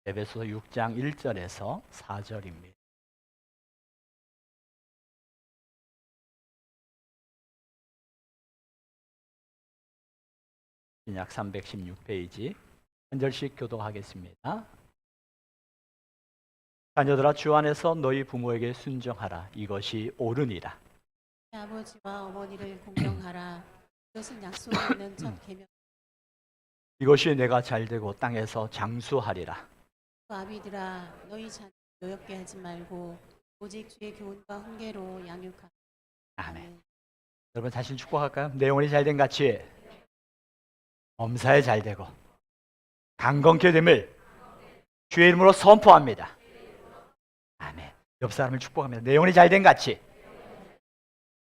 에베소서 6장 1절에서 4절입니다. 신약 316페이지 한 절씩 교독하겠습니다. 자녀들아, 주 안에서 너희 부모에게 순종하라. 이것이 옳으니라. 아버지와 어머니를 공경하라. 이것은 약속이 있는 첫 계명. 이것이 내가 잘되고 땅에서 장수하리라. 아비들아, 너희 자녀 노엽게 하지 말고 오직 주의 교훈과 훈계로 양육하라. 아멘. 여러분 자신 축복할까요? 내 영혼이 잘된 같이 범사에 잘되고 강건케 됨을 주의 이름으로 선포합니다. 아멘. 옆 사람을 축복합니다. 내 영혼이 잘된 같이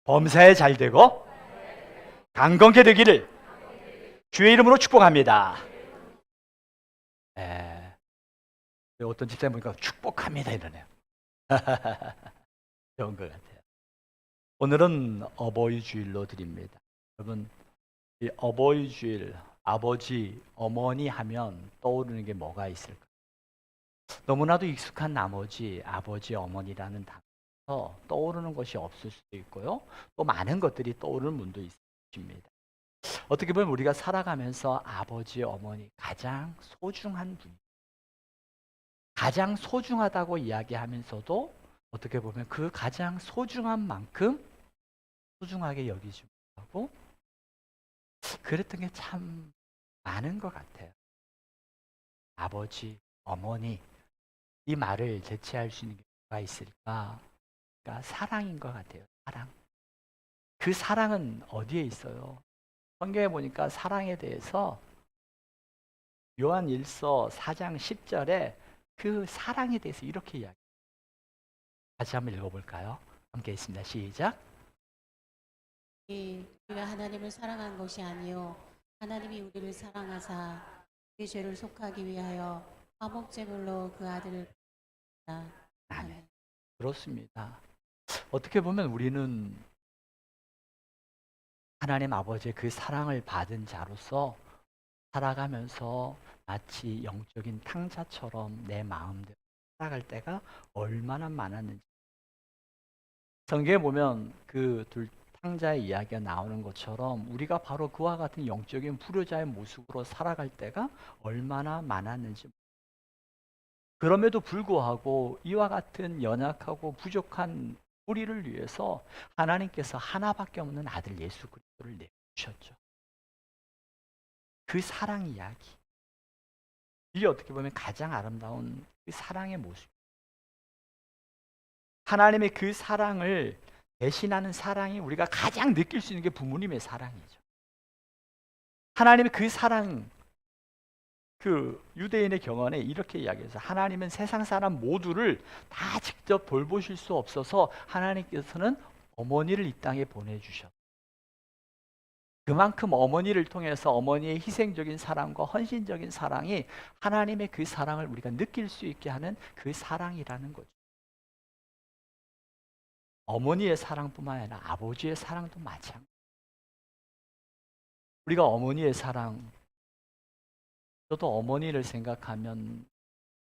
범사에 잘되고 강건케 되기를 주의 이름으로 축복합니다. 어떤 집사님 보니까 축복합니다 이러네요. 좋은 것 같아요. 오늘은 어버이 주일로 드립니다. 여러분, 이 어버이 주일, 아버지, 어머니 하면 떠오르는 게 뭐가 있을까요? 너무나도 익숙한 나머지 아버지, 어머니라는 단어에서 떠오르는 것이 없을 수도 있고요. 또 많은 것들이 떠오르는 분도 있습니다. 어떻게 보면 우리가 살아가면서 아버지, 어머니 가장 소중한 분, 가장 소중하다고 이야기하면서도 어떻게 보면 그 가장 소중한 만큼 소중하게 여기지 못하고 그랬던 게 참 많은 것 같아요. 아버지, 어머니, 이 말을 대체할 수 있는 게 뭐가 있을까? 그러니까 사랑인 것 같아요. 사랑. 그 사랑은 어디에 있어요? 성경에 보니까 사랑에 대해서 요한 1서 4장 10절에 그 사랑에 대해서 이렇게 이야기해요. 다시 한번 읽어볼까요? 함께 있습니다. 시작. 우리가 하나님을 사랑한 것이 아니요 하나님이 우리를 사랑하사 우리 죄를 속하기 위하여 화목제물로 그 아들을 보냈다. 아멘. 그렇습니다. 어떻게 보면 우리는 하나님 아버지의 그 사랑을 받은 자로서 살아가면서 마치 영적인 탕자처럼 내 마음대로 살아갈 때가 얼마나 많았는지. 성경에 보면 그 둘 탕자의 이야기가 나오는 것처럼 우리가 바로 그와 같은 영적인 불효자의 모습으로 살아갈 때가 얼마나 많았는지. 그럼에도 불구하고 이와 같은 연약하고 부족한 우리를 위해서 하나님께서 하나밖에 없는 아들 예수 그리스도를 내주셨죠. 그 사랑 이야기. 이게 어떻게 보면 가장 아름다운 그 사랑의 모습. 하나님의 그 사랑을 대신하는 사랑이 우리가 가장 느낄 수 있는 게 부모님의 사랑이죠. 하나님의 그 사랑, 그 유대인의 경험에 이렇게 이야기해서 하나님은 세상 사람 모두를 다 직접 돌보실 수 없어서 하나님께서는 어머니를 이 땅에 보내주셨어요. 그만큼 어머니를 통해서 어머니의 희생적인 사랑과 헌신적인 사랑이 하나님의 그 사랑을 우리가 느낄 수 있게 하는 그 사랑이라는 거죠. 어머니의 사랑뿐만 아니라 아버지의 사랑도 마찬가지예요. 우리가 어머니의 사랑, 저도 어머니를 생각하면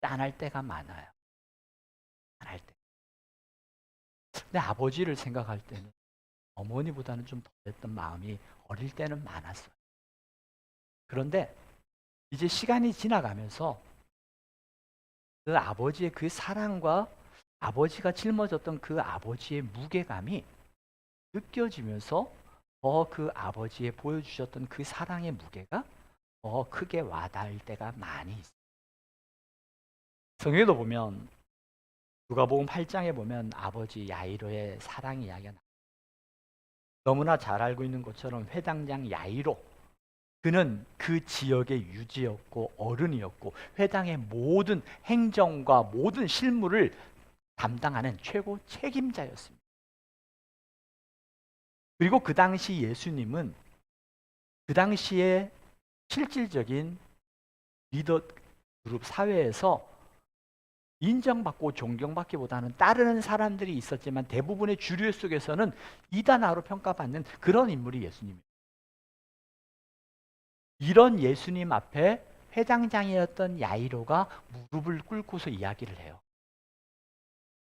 짠할 때가 많아요. 짠할 때. 근데 아버지를 생각할 때는 어머니보다는 좀 덜했던 마음이 어릴 때는 많았어요. 그런데 이제 시간이 지나가면서 그 아버지의 그 사랑과 아버지가 짊어졌던 그 아버지의 무게감이 느껴지면서 더 그 아버지의 보여주셨던 그 사랑의 무게가 더 크게 와닿을 때가 많이 있어요. 성경에도 보면 누가복음 8장에 보면 아버지 야이로의 사랑 이야기가 나와요. 너무나 잘 알고 있는 것처럼 회당장 야이로, 그는 그 지역의 유지였고 어른이었고 회당의 모든 행정과 모든 실무를 담당하는 최고 책임자였습니다. 그리고 그 당시 예수님은 그 당시에 실질적인 리더 그룹 사회에서 인정받고 존경받기보다는 따르는 사람들이 있었지만 대부분의 주류 속에서는 이단아로 평가받는 그런 인물이 예수님이에요. 이런 예수님 앞에 회장장이었던 야이로가 무릎을 꿇고서 이야기를 해요.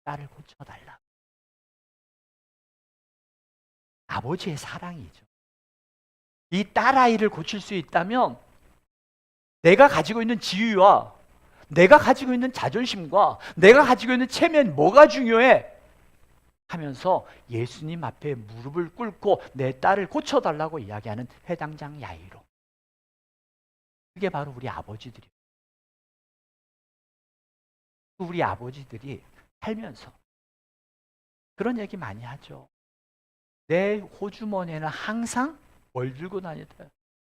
딸을 고쳐달라. 아버지의 사랑이죠. 이 딸아이를 고칠 수 있다면 내가 가지고 있는 지위와 내가 가지고 있는 자존심과 내가 가지고 있는 체면 뭐가 중요해? 하면서 예수님 앞에 무릎을 꿇고 내 딸을 고쳐달라고 이야기하는 회당장 야이로. 그게 바로 우리 아버지들이에요. 우리 아버지들이 살면서 그런 얘기 많이 하죠. 내 호주머니에는 항상 뭘 들고 다니다?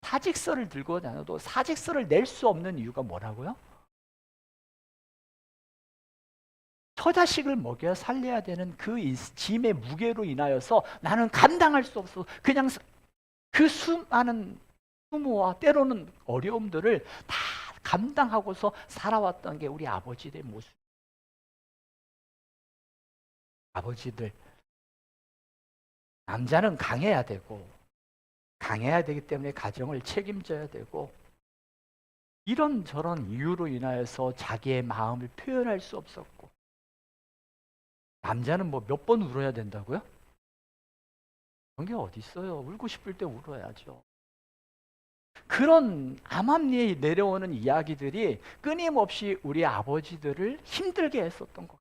사직서를 들고 다녀도 사직서를 낼 수 없는 이유가 뭐라고요? 처자식을 먹여 살려야 되는 그 짐의 무게로 인하여서 나는 감당할 수 없어. 그냥 그 수많은 수모와 때로는 어려움들을 다 감당하고서 살아왔던 게 우리 아버지들의 모습. 아버지들, 남자는 강해야 되고 강해야 되기 때문에 가정을 책임져야 되고 이런저런 이유로 인하여서 자기의 마음을 표현할 수 없었고 남자는 뭐 몇 번 울어야 된다고요? 그런 게 어디 있어요? 울고 싶을 때 울어야죠. 그런 암암리에 내려오는 이야기들이 끊임없이 우리 아버지들을 힘들게 했었던 것.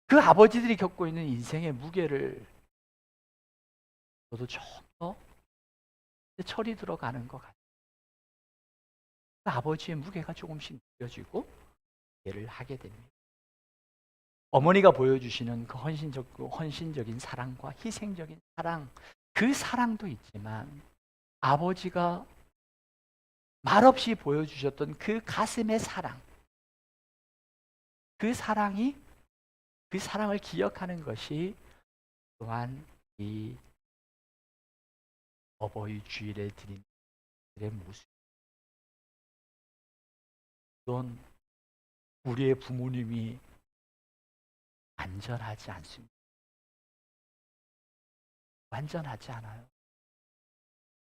그 아버지들이 겪고 있는 인생의 무게를 저도 좀 더 철이 들어가는 것 같아요. 그 아버지의 무게가 조금씩 느껴지고 이해를 하게 됩니다. 어머니가 보여주시는 그 헌신적인 사랑과 희생적인 사랑, 그 사랑도 있지만 아버지가 말없이 보여주셨던 그 가슴의 사랑, 그 사랑을 기억하는 것이 또한 이 어버이 주일에 드린 모습. 물론 우리의 부모님이 완전하지 않습니다. 완전하지 않아요.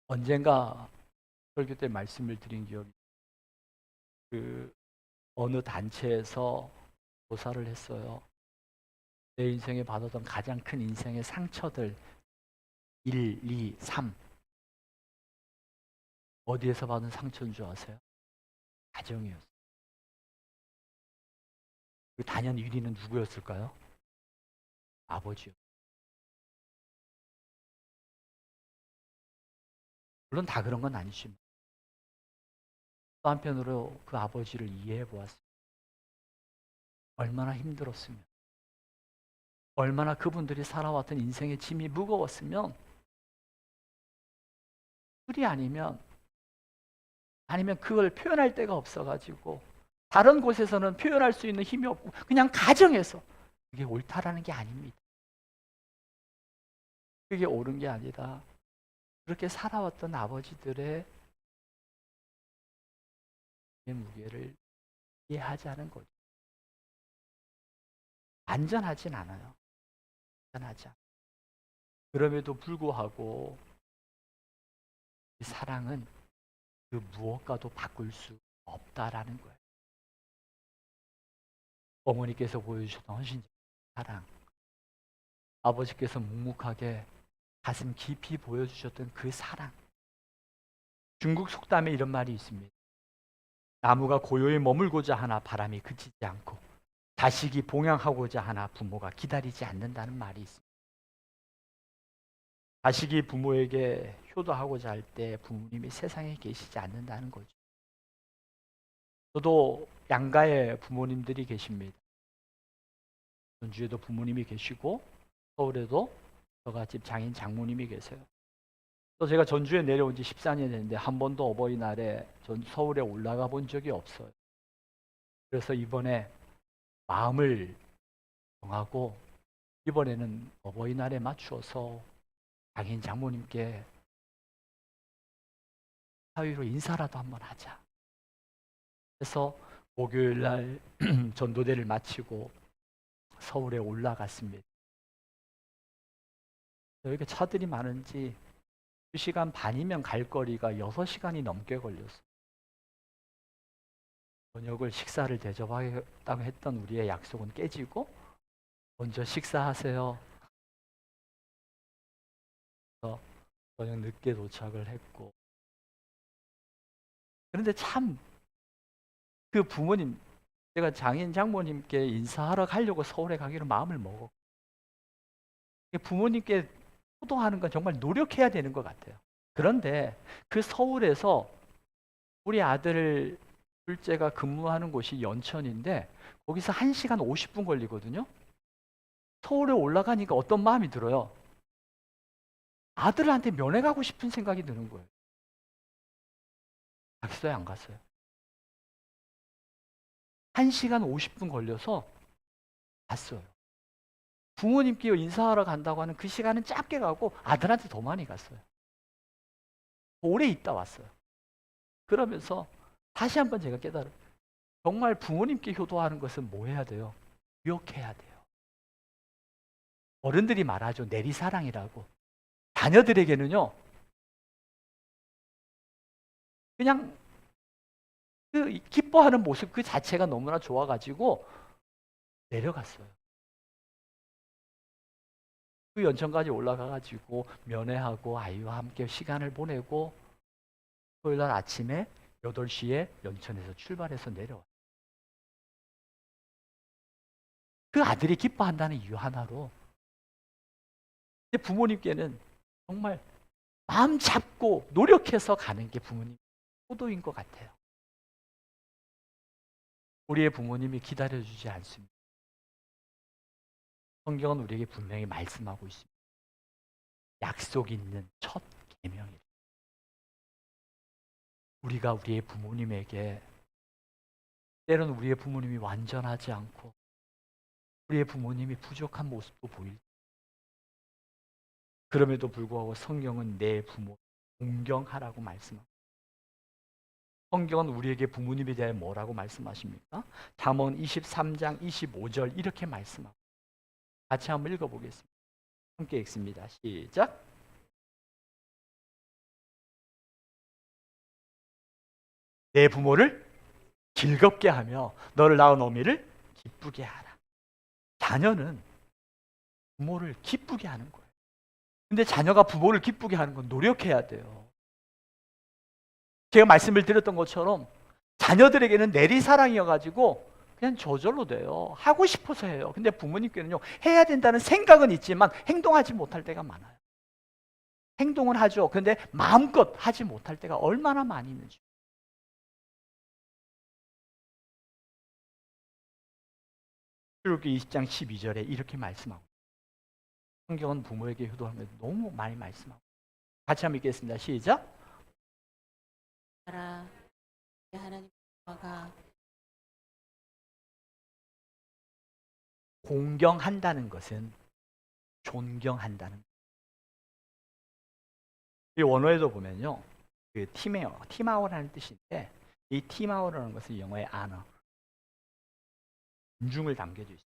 언젠가 설교 때 말씀을 드린 기억이 그 어느 단체에서 조사를 했어요. 내 인생에 받았던 가장 큰 인생의 상처들 1, 2, 3 어디에서 받은 상처인 줄 아세요? 가정이었어요. 그 단연 1위는 누구였을까요? 아버지요. 물론 다 그런 건 아니지만 또 한편으로 그 아버지를 이해해 보았어요. 얼마나 힘들었으면, 얼마나 그분들이 살아왔던 인생의 짐이 무거웠으면, 술이 아니면 그걸 표현할 데가 없어가지고 다른 곳에서는 표현할 수 있는 힘이 없고 그냥 가정에서 그게 옳다라는 게 아닙니다. 그게 옳은 게 아니라 그렇게 살아왔던 아버지들의 무게를 이해하지 않은 거죠. 안전하진 않아요. 안전하지 않아요. 그럼에도 불구하고 이 사랑은 그 무엇과도 바꿀 수 없다라는 거예요. 어머니께서 보여주셨던 헌신적 사랑, 아버지께서 묵묵하게 가슴 깊이 보여주셨던 그 사랑. 중국 속담에 이런 말이 있습니다. 나무가 고요히 머물고자 하나 바람이 그치지 않고 자식이 봉양하고자 하나 부모가 기다리지 않는다는 말이 있습니다. 자식이 부모에게 효도하고자 할 때 부모님이 세상에 계시지 않는다는 거죠. 저도 양가에 부모님들이 계십니다. 전주에도 부모님이 계시고 서울에도 저같이 장인 장모님이 계세요. 또 제가 전주에 내려온 지 14년 됐는데 한 번도 어버이날에 전 서울에 올라가 본 적이 없어요. 그래서 이번에 마음을 정하고 이번에는 어버이날에 맞추어서 장인 장모님께 사위로 인사라도 한번 하자. 그래서 목요일 날 전도대를 마치고 서울에 올라갔습니다. 여기 차들이 많은지 2시간 반이면 갈 거리가 6시간이 넘게 걸렸어. 저녁을 식사를 대접하겠다고 했던 우리의 약속은 깨지고 먼저 식사하세요. 그래서 저녁 늦게 도착을 했고, 그런데 참 그 부모님, 제가 장인 장모님께 인사하러 가려고 서울에 가기로 마음을 먹었고, 부모님께 효도하는 건 정말 노력해야 되는 것 같아요. 그런데 그 서울에서 우리 아들 둘째가 근무하는 곳이 연천인데 거기서 1시간 50분 걸리거든요. 서울에 올라가니까 어떤 마음이 들어요? 아들한테 면회 가고 싶은 생각이 드는 거예요. 갔어요, 안 갔어요? 1시간 50분 걸려서 갔어요. 부모님께 인사하러 간다고 하는 그 시간은 짧게 가고 아들한테 더 많이 갔어요. 오래 있다 왔어요. 그러면서 다시 한번 제가 깨달아요. 정말 부모님께 효도하는 것은 뭐 해야 돼요? 유혹해야 돼요. 어른들이 말하죠. 내리사랑이라고. 자녀들에게는요. 그냥 그 기뻐하는 모습 그 자체가 너무나 좋아가지고 내려갔어요. 그 연천까지 올라가가지고 면회하고 아이와 함께 시간을 보내고 토요일 날 아침에 8시에 연천에서 출발해서 내려와요. 그 아들이 기뻐한다는 이유 하나로 부모님께는 정말 마음 잡고 노력해서 가는 게 부모님 효도인 것 같아요. 우리의 부모님이 기다려주지 않습니다. 성경은 우리에게 분명히 말씀하고 있습니다. 약속 있는 첫 계명이다. 우리가 우리의 부모님에게 때로는 우리의 부모님이 완전하지 않고 우리의 부모님이 부족한 모습도 보일 그럼에도 불구하고 성경은 내 부모 존경하라고 말씀합니다. 성경은 우리에게 부모님에 대해 뭐라고 말씀하십니까? 잠언 23장 25절 이렇게 말씀합니다. 같이 한번 읽어보겠습니다. 함께 읽습니다. 시작. 내 부모를 즐겁게 하며 너를 낳은 어미를 기쁘게 하라. 자녀는 부모를 기쁘게 하는 거예요. 근데 자녀가 부모를 기쁘게 하는 건 노력해야 돼요. 제가 말씀을 드렸던 것처럼 자녀들에게는 내리사랑이어가지고 그냥 저절로 돼요. 하고 싶어서 해요. 근데 부모님께는요, 해야 된다는 생각은 있지만 행동하지 못할 때가 많아요. 행동은 하죠. 근데 마음껏 하지 못할 때가 얼마나 많이 있는지. 출애굽기 20장 12절에 이렇게 말씀하고, 성경은 부모에게 효도하면서 너무 많이 말씀하고, 같이 한번 읽겠습니다. 시작. 하나님 부모가 공경한다는 것은 존경한다는. 이 원어에도 보면요, 그 티마오라는 뜻인데, 이 티마오라는 것은 영어의 honor, 존중을 담겨져 있어요.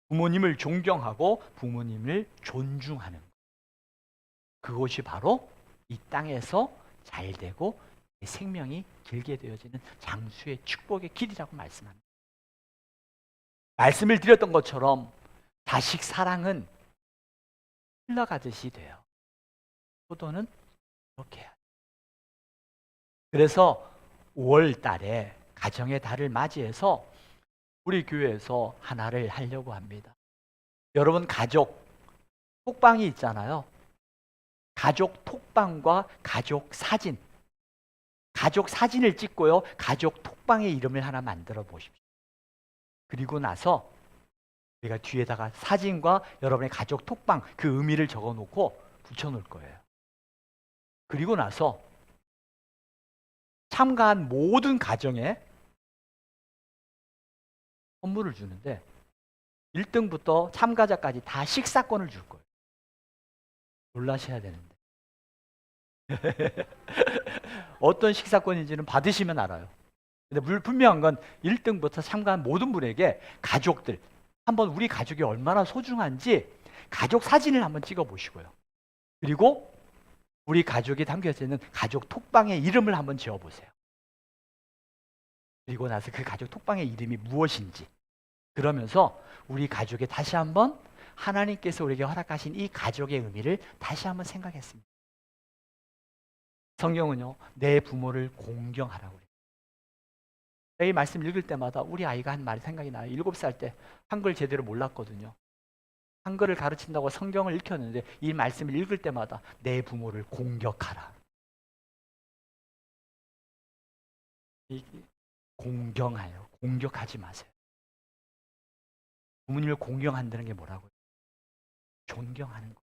부모님을 존경하고 부모님을 존중하는 것. 그것이 바로 이 땅에서 잘 되고 생명이 길게 되어지는 장수의 축복의 길이라고 말씀합니다. 말씀을 드렸던 것처럼 자식 사랑은 흘러가듯이 돼요. 효도는 이렇게 해요. 그래서 5월 달에 가정의 달을 맞이해서 우리 교회에서 하나를 하려고 합니다. 여러분 가족 톡방이 있잖아요. 가족 톡방과 가족 사진. 가족 사진을 찍고요. 가족 톡방의 이름을 하나 만들어 보십시오. 그리고 나서 우리가 뒤에다가 사진과 여러분의 가족 톡방 그 의미를 적어 놓고 붙여 놓을 거예요. 그리고 나서 참가한 모든 가정에 선물을 주는데 1등부터 참가자까지 다 식사권을 줄 거예요. 놀라셔야 되는데. 어떤 식사권인지는 받으시면 알아요. 근데 분명한 건 1등부터 참가한 모든 분에게 가족들, 한번 우리 가족이 얼마나 소중한지 가족 사진을 한번 찍어 보시고요. 그리고 우리 가족이 담겨져 있는 가족 톡방의 이름을 한번 지어보세요. 그리고 나서 그 가족 톡방의 이름이 무엇인지, 그러면서 우리 가족에 다시 한번 하나님께서 우리에게 허락하신 이 가족의 의미를 다시 한번 생각했습니다. 성경은요, 내 부모를 공경하라고 그래요. 이 말씀 읽을 때마다 우리 아이가 한 말이 생각이 나요. 7살 때 한글 제대로 몰랐거든요. 한글을 가르친다고 성경을 읽혔는데 이 말씀을 읽을 때마다 내 부모를 공격하라. 공경하여, 공격하지 마세요. 부모님을 공경한다는 게 뭐라고요? 존경하는 거.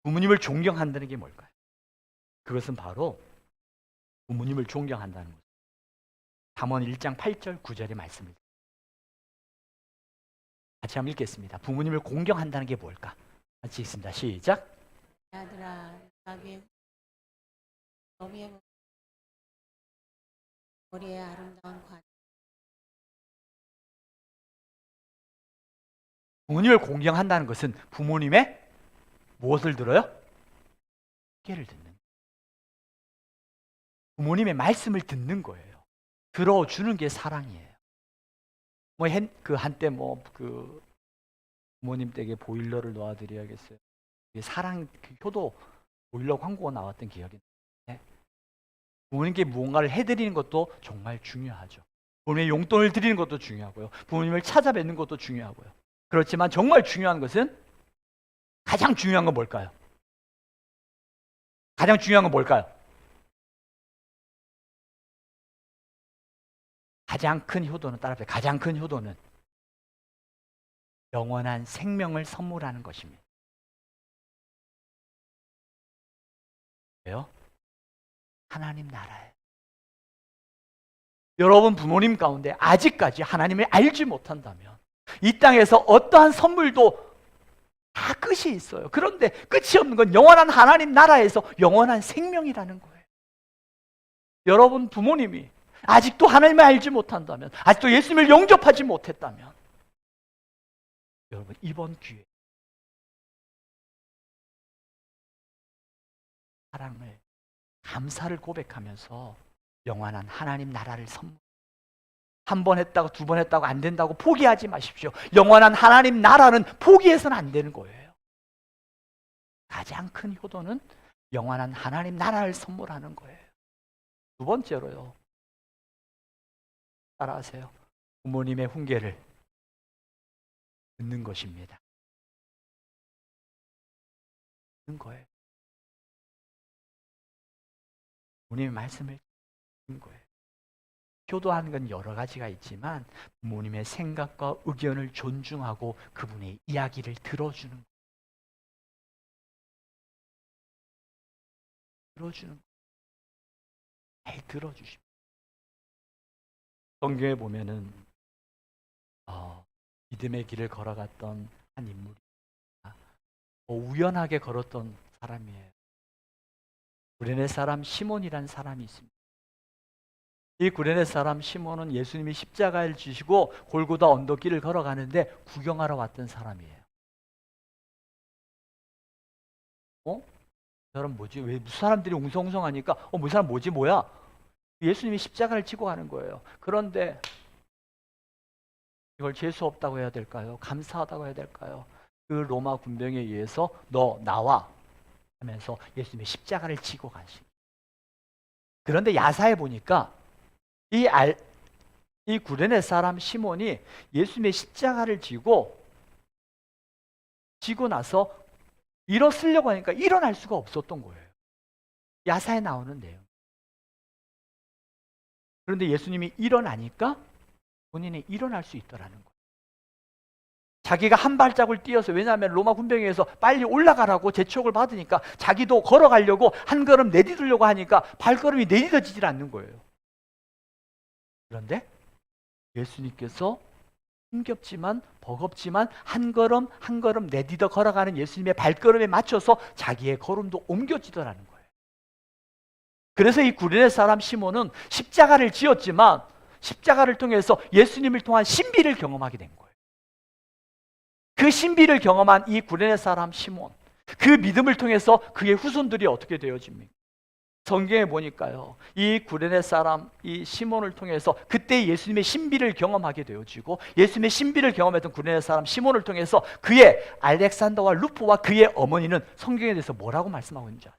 부모님을 존경한다는 게 뭘까요? 그것은 바로 부모님을 존경한다는 거죠. 잠언 1장 8절 9절의 말씀입니다. 같이 한번 읽겠습니다. 부모님을 공경한다는 게 뭘까? 같이 읽습니다. 시작. 아들아, 자기의 어미의 머리에 아름다운 관. 부모님을 공경한다는 것은 부모님의 무엇을 들어요? 얘기를 듣는 거예요. 부모님의 말씀을 듣는 거예요. 들어주는 게 사랑이에요. 한때 부모님 댁에 보일러를 놓아드려야겠어요. 사랑 효도 보일러 광고가 나왔던 기억이 나요. 부모님께 무언가를 해드리는 것도 정말 중요하죠. 부모님의 용돈을 드리는 것도 중요하고요. 부모님을 찾아뵙는 것도 중요하고요. 그렇지만 정말 중요한 것은, 가장 중요한 건 뭘까요? 가장 중요한 건 뭘까요? 가장 큰 효도는, 따라합시다. 가장 큰 효도는 영원한 생명을 선물하는 것입니다. 왜요? 하나님 나라예요. 여러분 부모님 가운데 아직까지 하나님을 알지 못한다면 이 땅에서 어떠한 선물도 다 끝이 있어요. 그런데 끝이 없는 건 영원한 하나님 나라에서 영원한 생명이라는 거예요. 여러분 부모님이 아직도 하나님을 알지 못한다면, 아직도 예수님을 영접하지 못했다면, 여러분 이번 기회에 사랑을, 감사를 고백하면서 영원한 하나님 나라를 한 번 했다고 두 번 했다고 안 된다고 포기하지 마십시오. 영원한 하나님 나라는 포기해서는 안 되는 거예요. 가장 큰 효도는 영원한 하나님 나라를 선물하는 거예요. 두 번째로요, 따라하세요. 부모님의 훈계를 듣는 것입니다. 듣는 거예요. 부모님의 말씀을 듣는 거예요. 효도하는 건 여러 가지가 있지만 부모님의 생각과 의견을 존중하고 그분의 이야기를 들어주는 거예요. 들어주는 거예요. 잘 들어주십시오. 성경에 보면은 믿음의 길을 걸어갔던 한 인물이 우연하게 걸었던 사람이에요. 구레네 사람 시몬이라는 사람이 있습니다. 이 구레네 사람 시몬은 예수님이 십자가를 지시고 골고다 언덕길을 걸어가는데 구경하러 왔던 사람이에요. 이 사람 뭐지? 왜 무슨 사람들이 웅성웅성하니까 이 사람 뭐지? 뭐야? 예수님이 십자가를 지고 가는 거예요. 그런데 이걸 재수 없다고 해야 될까요? 감사하다고 해야 될까요? 그 로마 군병에 의해서 너 나와 하면서 예수님의 십자가를 지고 가시. 그런데 야사에 보니까 이 구레네 사람 시몬이 예수님의 십자가를 지고 나서 일어서려고 하니까 일어날 수가 없었던 거예요. 야사에 나오는 내용. 그런데 예수님이 일어나니까 본인이 일어날 수 있더라는 거예요. 자기가 한 발짝을 뛰어서, 왜냐하면 로마 군병에 의해서 빨리 올라가라고 재촉을 받으니까 자기도 걸어가려고 한 걸음 내디디려고 하니까 발걸음이 내디뎌지질 않는 거예요. 그런데 예수님께서 힘겹지만 버겁지만 한 걸음 한 걸음 내디뎌 걸어가는 예수님의 발걸음에 맞춰서 자기의 걸음도 옮겨지더라는 거예요. 그래서 이 구레네 사람 시몬은 십자가를 지었지만 십자가를 통해서 예수님을 통한 신비를 경험하게 된 거예요. 그 신비를 경험한 이 구레네 사람 시몬, 그 믿음을 통해서 그의 후손들이 어떻게 되어집니까? 성경에 보니까요, 이 구레네 사람 이 시몬을 통해서 그때 예수님의 신비를 경험하게 되어지고, 예수님의 신비를 경험했던 구레네 사람 시몬을 통해서 그의 알렉산더와 루포와 그의 어머니는 성경에 대해서 뭐라고 말씀하고 있는지 아세요?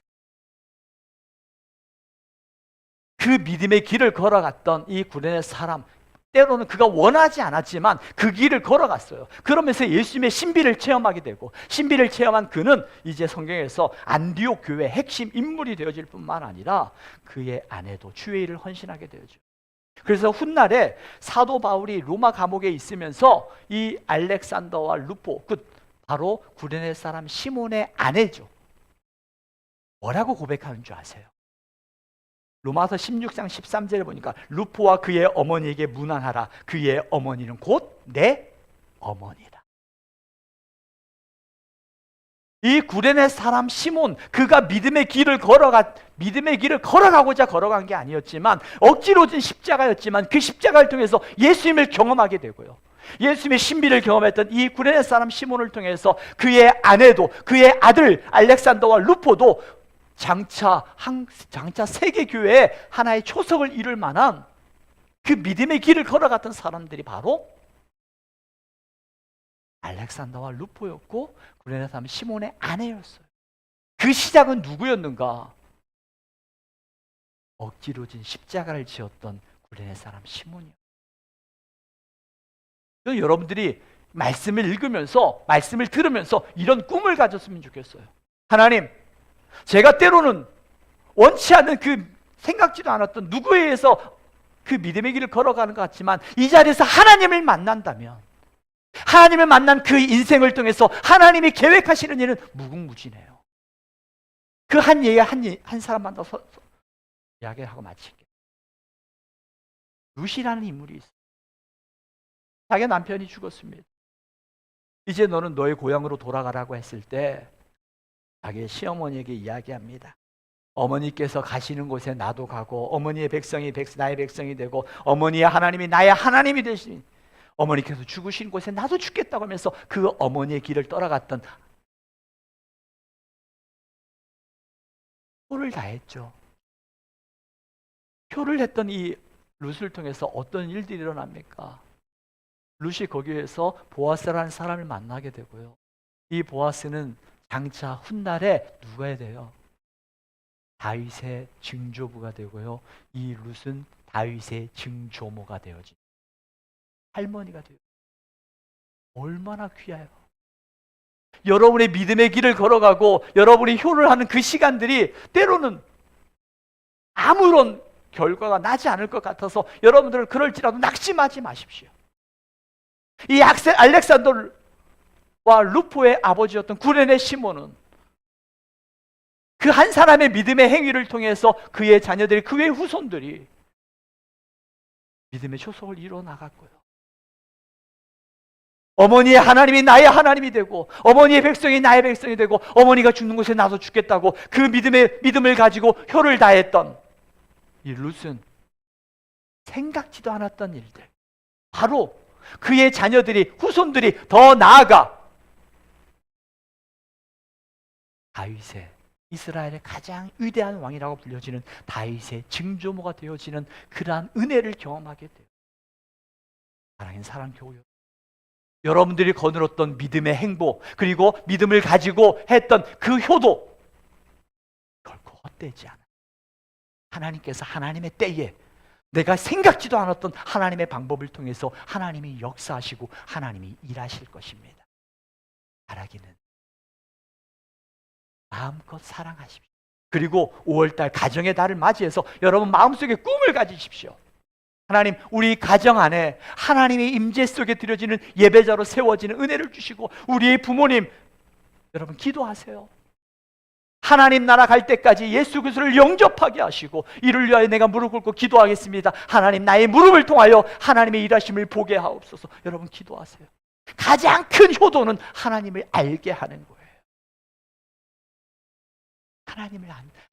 그 믿음의 길을 걸어갔던 이 구레네 사람, 때로는 그가 원하지 않았지만 그 길을 걸어갔어요. 그러면서 예수님의 신비를 체험하게 되고, 신비를 체험한 그는 이제 성경에서 안디옥 교회의 핵심 인물이 되어질 뿐만 아니라 그의 아내도 주의 일을 헌신하게 되어죠. 그래서 훗날에 사도 바울이 로마 감옥에 있으면서 이 알렉산더와 루포, 바로 구레네 사람 시몬의 아내죠, 뭐라고 고백하는 줄 아세요? 로마서 16장 13절에 보니까 루포와 그의 어머니에게 문안하라. 그의 어머니는 곧 내 어머니다. 이 구레네 사람 시몬, 그가 믿음의 길을 걸어가고자 걸어간 게 아니었지만, 억지로 진 십자가였지만, 그 십자가를 통해서 예수님을 경험하게 되고요, 예수님의 신비를 경험했던 이 구레네 사람 시몬을 통해서 그의 아내도, 그의 아들 알렉산더와 루포도 장차 세계 교회에 하나의 초석을 이룰 만한 그 믿음의 길을 걸어갔던 사람들이 바로 알렉산더와 루포였고, 구레네 사람 시몬의 아내였어요. 그 시작은 누구였는가? 억지로 진 십자가를 지었던 구레네 사람 시몬이요. 여러분들이 말씀을 읽으면서, 말씀을 들으면서 이런 꿈을 가졌으면 좋겠어요. 하나님, 제가 때로는 원치 않는, 생각지도 않았던 누구에 의해서 그 믿음의 길을 걸어가는 것 같지만, 이 자리에서 하나님을 만난다면, 하나님을 만난 그 인생을 통해서 하나님이 계획하시는 일은 무궁무진해요. 그 한 사람만 더 이야기를 하고 마칠게요. 룻이라는 인물이 있어요. 자기 남편이 죽었습니다. 이제 너는 너의 고향으로 돌아가라고 했을 때 자기 시어머니에게 이야기합니다. 어머니께서 가시는 곳에 나도 가고, 어머니의 백성이 나의 백성이 되고, 어머니의 하나님이 나의 하나님이 되시니, 어머니께서 죽으신 곳에 나도 죽겠다고 하면서 그 어머니의 길을 떠나갔던, 표를 다했죠. 표를 했던 이 룻을 통해서 어떤 일들이 일어납니까? 룻이 거기에서 보아스라는 사람을 만나게 되고요, 이 보아스는 장차 훗날에 누가 돼요? 다윗의 증조부가 되고요, 이 룻은 다윗의 증조모가 되어진 할머니가 돼요. 얼마나 귀해요. 여러분의 믿음의 길을 걸어가고 여러분이 효를 하는 그 시간들이 때로는 아무런 결과가 나지 않을 것 같아서 여러분들은 그럴지라도 낙심하지 마십시오. 이 알렉산더와 루포의 아버지였던 구레네 시몬은 그 한 사람의 믿음의 행위를 통해서 그의 자녀들이, 그의 후손들이 믿음의 초석을 이루어 나갔고요, 어머니의 하나님이 나의 하나님이 되고, 어머니의 백성이 나의 백성이 되고, 어머니가 죽는 곳에 나도 죽겠다고 그 믿음을 가지고 효를 다했던 이 룻은 생각지도 않았던 일들, 바로 그의 자녀들이, 후손들이 더 나아가 다윗의, 이스라엘의 가장 위대한 왕이라고 불려지는 다윗의 증조모가 되어지는 그러한 은혜를 경험하게 돼요. 사랑하는 사랑교회, 여러분들이 거느렸던 믿음의 행보, 그리고 믿음을 가지고 했던 그 효도 결코 헛되지 않아요. 하나님께서 하나님의 때에 내가 생각지도 않았던 하나님의 방법을 통해서 하나님이 역사하시고 하나님이 일하실 것입니다. 바라기는 마음껏 사랑하십시오. 그리고 5월달 가정의 달을 맞이해서 여러분 마음속에 꿈을 가지십시오. 하나님, 우리 가정 안에 하나님의 임재 속에 드려지는 예배자로 세워지는 은혜를 주시고, 우리의 부모님, 여러분 기도하세요. 하나님 나라 갈 때까지 예수 그리스도를 영접하게 하시고, 이를 위하여 내가 무릎 꿇고 기도하겠습니다. 하나님, 나의 무릎을 통하여 하나님의 일하심을 보게 하옵소서. 여러분 기도하세요. 가장 큰 효도는 하나님을 알게 하는 거예요.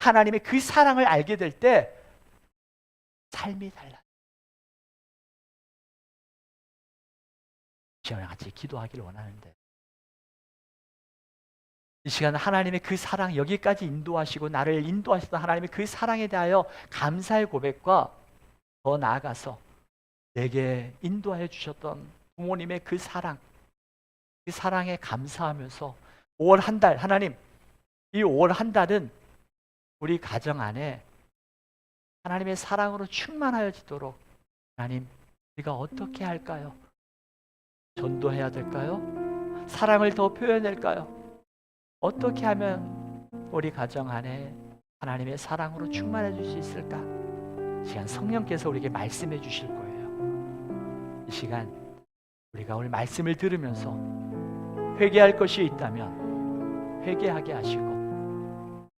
하나님의 그 사랑을 알게 될 때 삶이 달라요. 저와 같이 기도하기를 원하는데, 이 시간 하나님의 그 사랑, 여기까지 인도하시고 나를 인도하셨던 하나님의 그 사랑에 대하여 감사의 고백과 더 나아가서 내게 인도하여 주셨던 부모님의 그 사랑에 감사하면서 5월 한 달, 하나님, 이 5월 한 달은 우리 가정 안에 하나님의 사랑으로 충만하여지도록 하나님, 우리가 어떻게 할까요? 전도해야 될까요? 사랑을 더 표현할까요? 어떻게 하면 우리 가정 안에 하나님의 사랑으로 충만해 줄 수 있을까? 이 시간 성령께서 우리에게 말씀해 주실 거예요. 이 시간 우리가 오늘 말씀을 들으면서 회개할 것이 있다면 회개하게 하시고,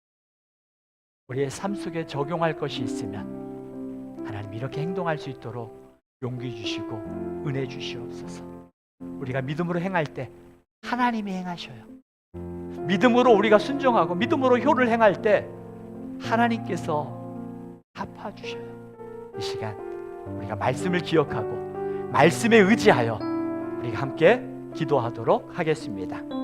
우리의 삶 속에 적용할 것이 있으면 하나님 이렇게 행동할 수 있도록 용기 주시고 은혜 주시옵소서. 우리가 믿음으로 행할 때 하나님이 행하셔요. 믿음으로 우리가 순종하고 믿음으로 효를 행할 때 하나님께서 갚아주셔요. 이 시간 우리가 말씀을 기억하고 말씀에 의지하여 우리가 함께 기도하도록 하겠습니다.